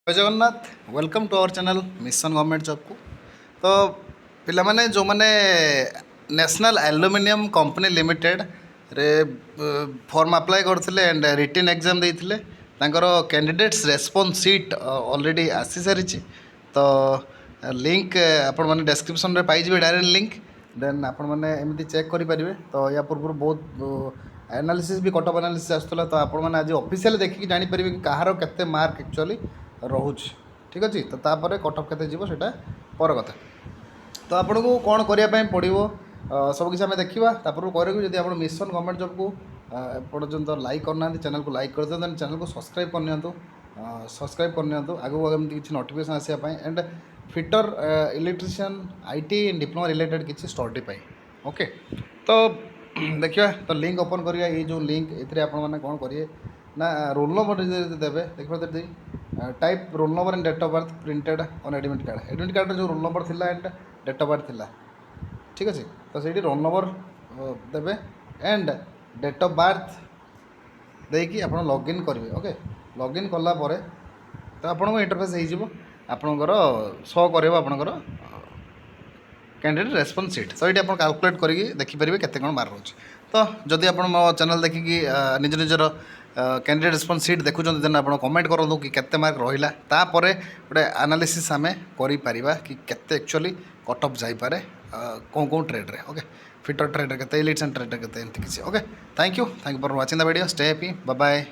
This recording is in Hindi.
जय Jagannath welcome to our channel mission government job को। तो पिला माने जो माने नेशनल एल्युमिनियम कंपनी लिमिटेड रे फॉर्म अप्लाई करथिले एंड रिटन एग्जाम देथिले तांकर कैंडिडेट्स रेस्पॉन्स सीट ऑलरेडी आसी सारी। तो लिंक आपण माने डिस्क्रिप्शन रे पाई जिवे डायरेक्ट लिंक देन आपण माने एमती चेक करि परिबे। तो या पूर्व बहुत एनालिसिस भी कटअप एनालिसिस आसुला। तो आपण माने आज ऑफिशियल देखि जानि परिबे कि कहार केते मार्क एक्चुअली रोचे। ठीक अच्छे। तो तापर कटअप के जीवो पर कथा। तो आपन को कौन करने पड़ो सब किसी आम देखा तापर करूँ। जब आप मिशन गवर्नमेंट जॉब को पर्यटन लाइक करना चैनल को लाइक कर दिखाँ चैनल को सब्सक्राइब करनी सब्सक्राइब करनी आगू आगे किसी नोटिफिकेशन आसापी and fitter electrician IT diploma related किसी स्टडी ओके। तो देखिए तो लिंक ओपन करिया ये जो लिंक ये आपने कौन करेंगे ना रोल नंबर देवे देखिए type roll number and date of birth printed on admit card जो रोल नंबर थिला एंड डेट ऑफ बर्थ थिला। ठीक अच्छे। तो सही रोल नंबर देवे एंड डेट ऑफ बर्थ देकी आप लॉगिन करेंगे। ओके लॉगिन कलापर तो आपको इंटरफेस हो आपणकर शो कर आपणकर कैंडिडेट रेस्पॉन्स सीट। तो ये आप कैलकुलेट करके देखिपारे केते कौन मार्क रोचे। तो जदि आप मो चैनल देखिकी निज निजर कैंडिडेट रेस्पॉन्स सीट देखुं देन आप कमेंट करूँ कि केते मार्क रहा तापर गोटे एनालिसिस आम करा कि केते एक्चुअली कट ऑफ जापे कौन कौन ट्रेड रे। ओके फिटर ट्रेड के इलेक्ट्रिशियन ट्रेड के किसी। Okay thank you for watching the video stay happy bye bye.